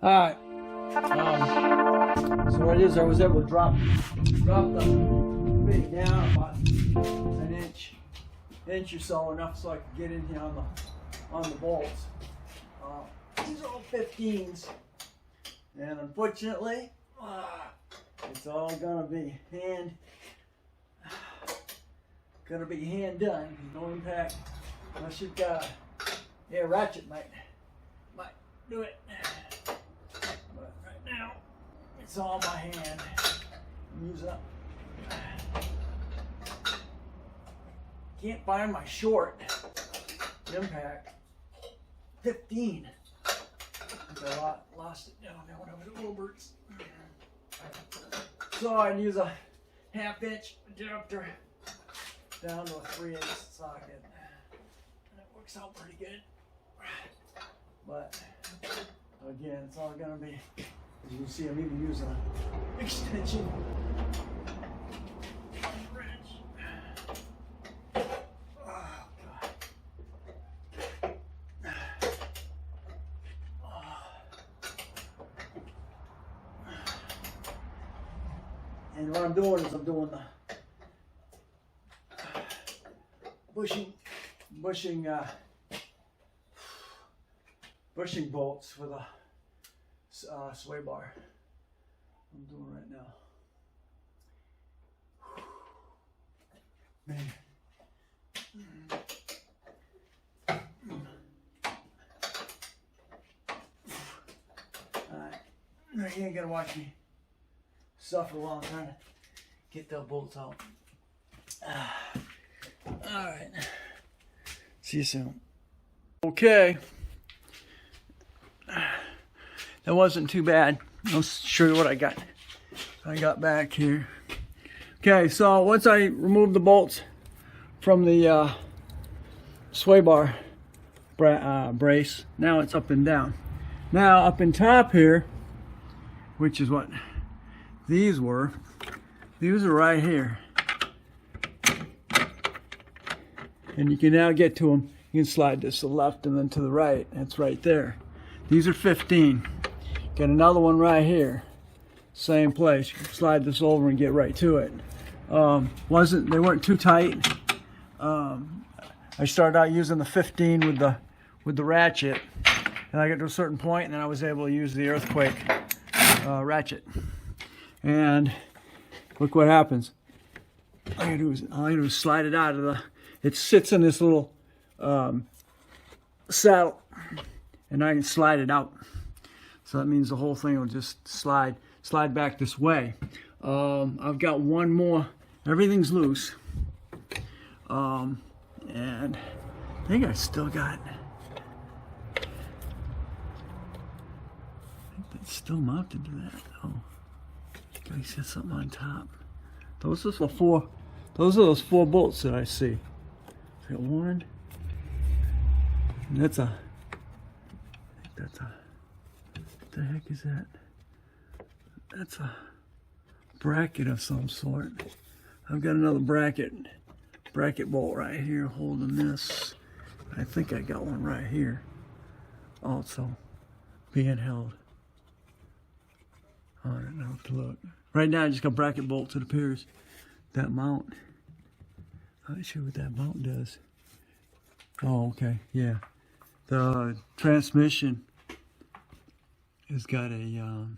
Alright. So what it is, I was able to drop the bit down about an inch or so, enough so I could get in here on the bolts. These are all 15s, and unfortunately, it's all gonna be hand done. No impact unless you've got a ratchet might do it. But right now, it's all by hand. Use up. Can't find my short impact 15. I lost it down there when I was at Wilbert's. So I'd use a 1/2-inch adapter down to a 3/8 socket. And it works out pretty good. But again, it's all gonna be, as you can see, I'm even using an extension wrench. Oh, God. And what I'm doing is I'm doing the bushing bolts with a sway bar. I'm doing right now. Man. Alright, you ain't gonna watch me suffer while I'm trying to get the bolts out. Alright, see you soon. Okay, that wasn't too bad. I'll show you what I got back here. Okay, so once I removed the bolts from the sway bar brace, now it's up and down. Now up in top here, which is what these are right here. And you can now get to them. You can slide this to the left and then to the right. It's right there. These are 15. Got another one right here. Same place. You can slide this over and get right to it. They weren't too tight. I started out using the 15 with the ratchet, and I got to a certain point, and then I was able to use the earthquake ratchet. And look what happens. All I do is slide it out of the. It sits in this little saddle, and I can slide it out. So that means the whole thing will just slide back this way. I've got one more. Everything's loose, and I think I still got. I think that's still mounted to that. Oh, I said something on top. Those are those 4 bolts that I see. I got one. And that's a. I think that's a. What the heck is that? That's a bracket of some sort. I've got another bracket bolt right here holding this. I think I got one right here also being held. I don't know what to look. Right now I just got bracket bolts, it appears. That mount. I'm not sure what that mount does. Oh, okay, yeah. The transmission has got a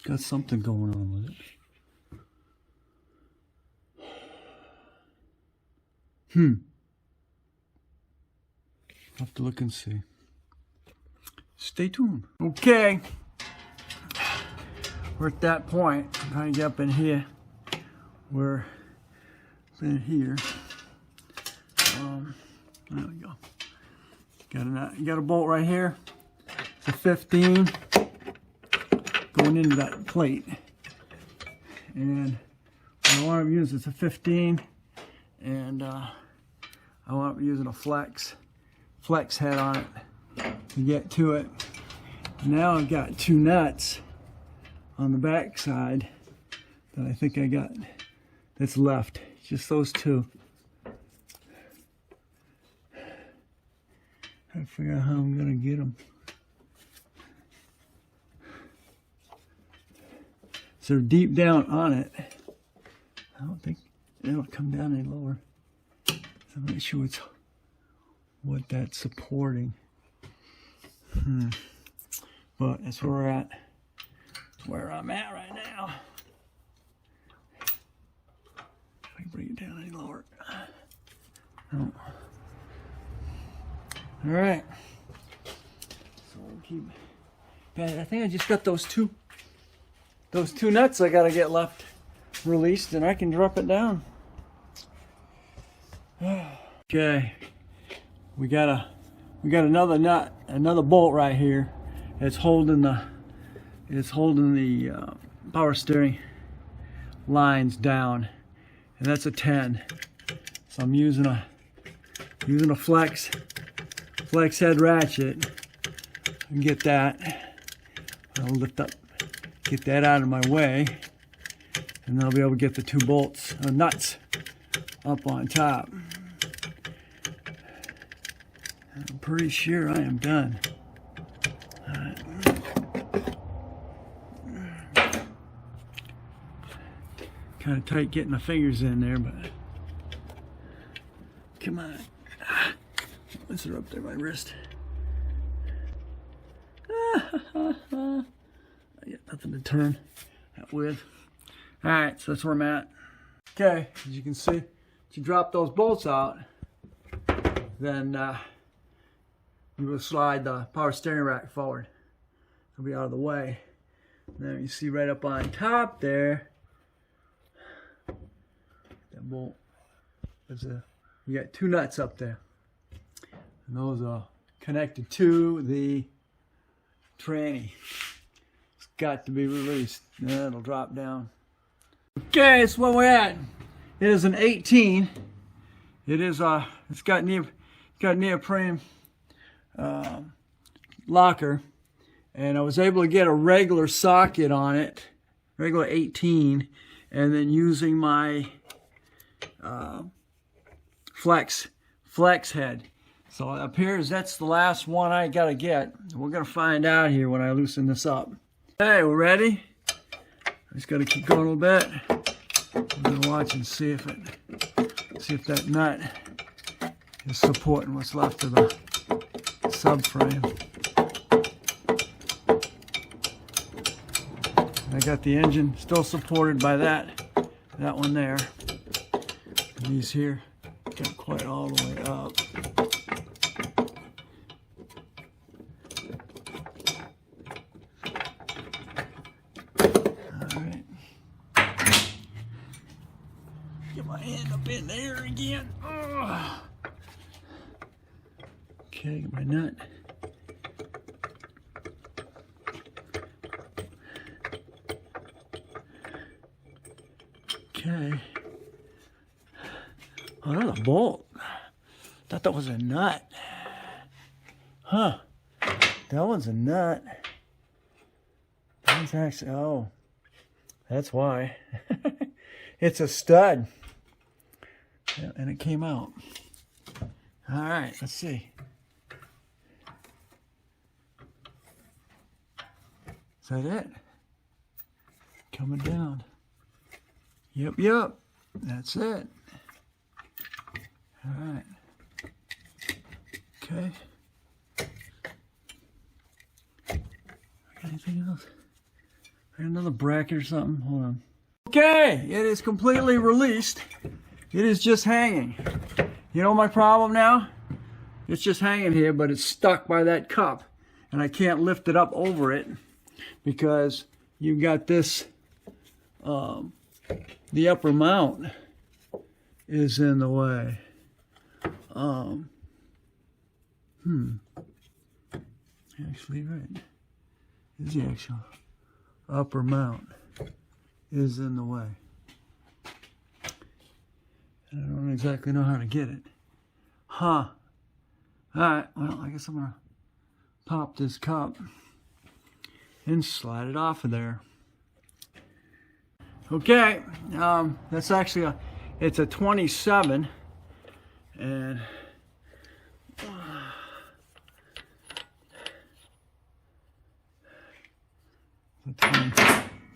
got something going on with it. I'll have to look and see. Stay tuned. Okay. We're at that point. I'm trying to get up in here. We're in here. There we go. Got a bolt right here. It's a 15 going into that plate. And what I want to use is a 15, and I want to be using a flex head on it to get to it. Now I've got 2 nuts on the back side that I think I got that's left. Just those 2. I figure out how I'm gonna get them. they're deep down on it. I don't think it'll come down any lower. So I'm not sure what that's supporting. But that's where we're at. That's where I'm at right now. If I can bring it down any lower. Oh. All right. So we'll keep. I think I just got those two nuts I gotta get left released, and I can drop it down. Okay, we got another nut, another bolt right here. It's holding the power steering lines down, and that's a 10. So I'm using a flex head ratchet and get that. I'll lift up, get that out of my way, and then I'll be able to get the two bolts, nuts, up on top. I'm pretty sure I am done. All right. Kind of tight getting my fingers in there, but come on. Once they're up there, my wrist. I got nothing to turn that with. All right, so that's where I'm at. Okay, as you can see, if you drop those bolts out, then you will slide the power steering rack forward. It'll be out of the way. Now you see right up on top there, that bolt. You got two nuts up there, and those are connected to the tranny. It's got to be released. Yeah, it'll drop down. Okay, that's where we're at. It is an 18. It is it's got neoprene locker, and I was able to get a regular socket on it, regular 18, and then using my flex head. So it appears that's the last one I gotta get. We're gonna find out here when I loosen this up. Hey, we're ready. I just gotta keep going a little bit. I'm gonna watch and see if that nut is supporting what's left of the subframe. I got the engine still supported by that one there. And these here got quite all the way up. Get my hand up in there again. Oh. Okay, get my nut. Okay. Oh, that's a bolt. Thought that was a nut. Huh. That one's a nut. That's actually, oh, that's why. It's a stud. Yeah, and it came out. All right, let's see. Is that it? Coming down. Yep. That's it. All right. Okay. Anything else? Another bracket or something? Hold on. Okay, it is completely released. It is just hanging. You know my problem now? It's just hanging here, but it's stuck by that cup. And I can't lift it up over it because you've got this, the upper mount is in the way. Actually, right. Is the actual upper mount is in the way. And I don't exactly know how to get it. Huh. Alright, well, I guess I'm gonna pop this cup and slide it off of there. Okay, that's actually it's a 27, and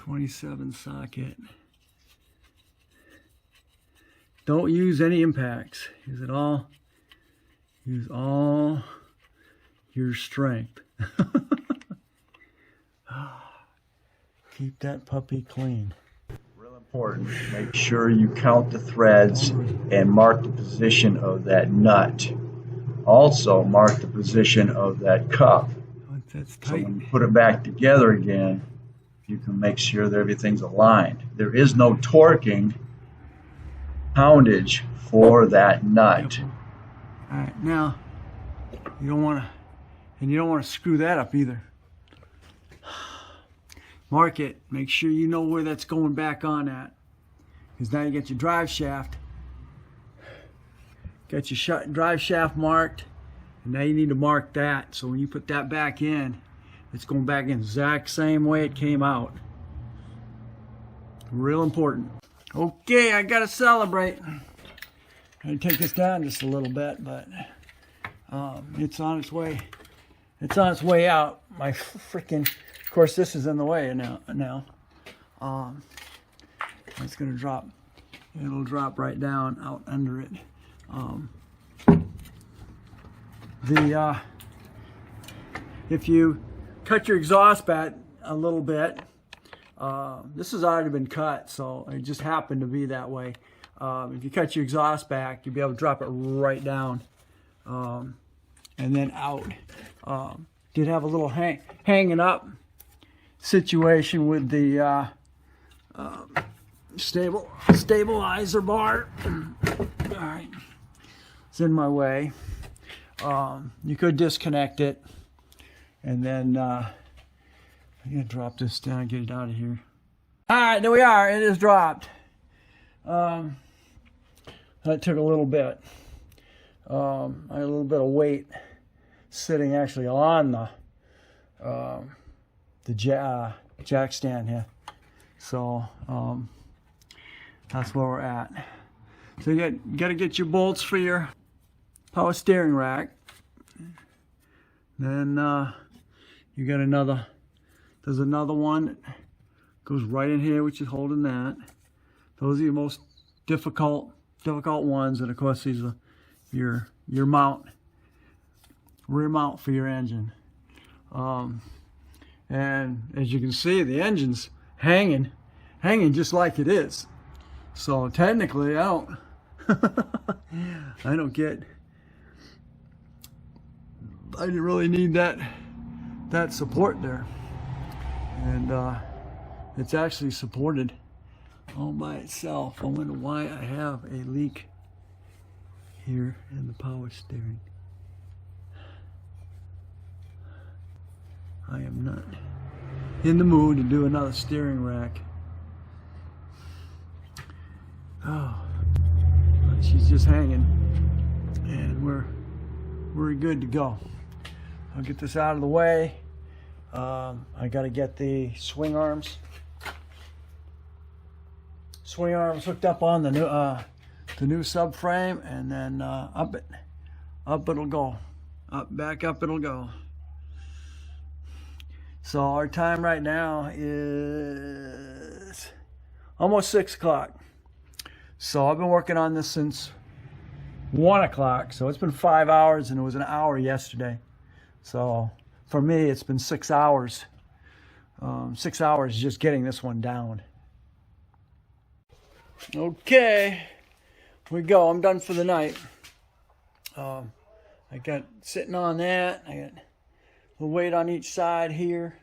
27 socket. Don't use any impacts. Use all your strength. Keep that puppy clean. Real important. Make sure you count the threads and mark the position of that nut. Also mark the position of that cup. That's So tight. when you put it back together again, you can make sure that everything's aligned. There is no torquing poundage for that nut. All right, now you don't want to screw that up either. Mark it. Make sure you know where that's going back on at, because now you get your drive shaft. Got your drive shaft marked, and now you need to mark that. So when you put that back in, it's going back in the exact same way it came out. Real important. Okay, I gotta celebrate. I'm gonna take this down just a little bit, but it's on its way. It's on its way out. My freaking, of course, this is in the way now. It's gonna drop. It'll drop right down out under it. If you cut your exhaust back a little bit, this has already been cut, so it just happened to be that way. If you cut your exhaust back, you'll be able to drop it right down, and then out. Did have a little hanging up situation with the stabilizer bar. All right, it's in my way. You could disconnect it, and then I'm gonna drop this down, get it out of here. All right, there we are. It is dropped. That took a little bit. I had a little bit of weight sitting actually on the jack stand here. So that's where we're at. So you got to get your bolts for your power steering rack. Then you got another. There's another one that goes right in here, which is holding that. Those are your most difficult ones, and of course these are your mount, rear mount for your engine. And as you can see, the engine's hanging just like it is. So technically, I didn't really need that support there, and it's actually supported all by itself. I wonder why I have a leak here in the power steering. I am not in the mood to do another steering rack. Oh, but she's just hanging, and we're good to go. I'll get this out of the way. I got to get the swing arms hooked up on the new subframe, and then up it'll go. Back up it'll go. So our time right now is almost 6 o'clock. So I've been working on this since 1 o'clock. So it's been 5 hours, and it was an hour yesterday. So for me, it's been 6 hours. 6 hours just getting this one down. Okay, we go. I'm done for the night. I got sitting on that. I got the weight on each side here,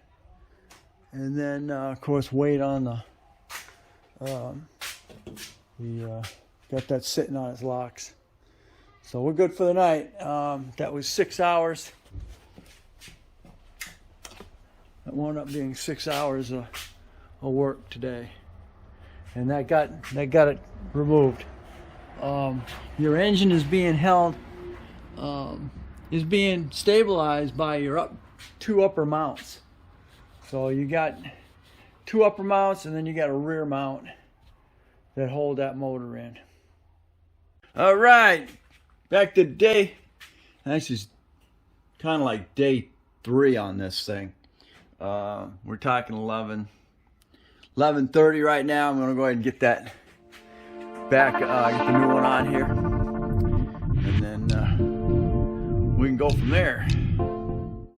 and then of course weight on got that sitting on its locks. So we're good for the night. That was 6 hours. That wound up being 6 hours of work today, and that got it removed. Your engine is being held, is being stabilized by your two upper mounts. So you got 2 upper mounts, and then you got a rear mount that hold that motor in. All right, back to day. Actually, it's kind of like day 3 on this thing. We're talking 11 11:30 right now. I'm gonna go ahead and get that back, get the new one on here, and then we can go from there.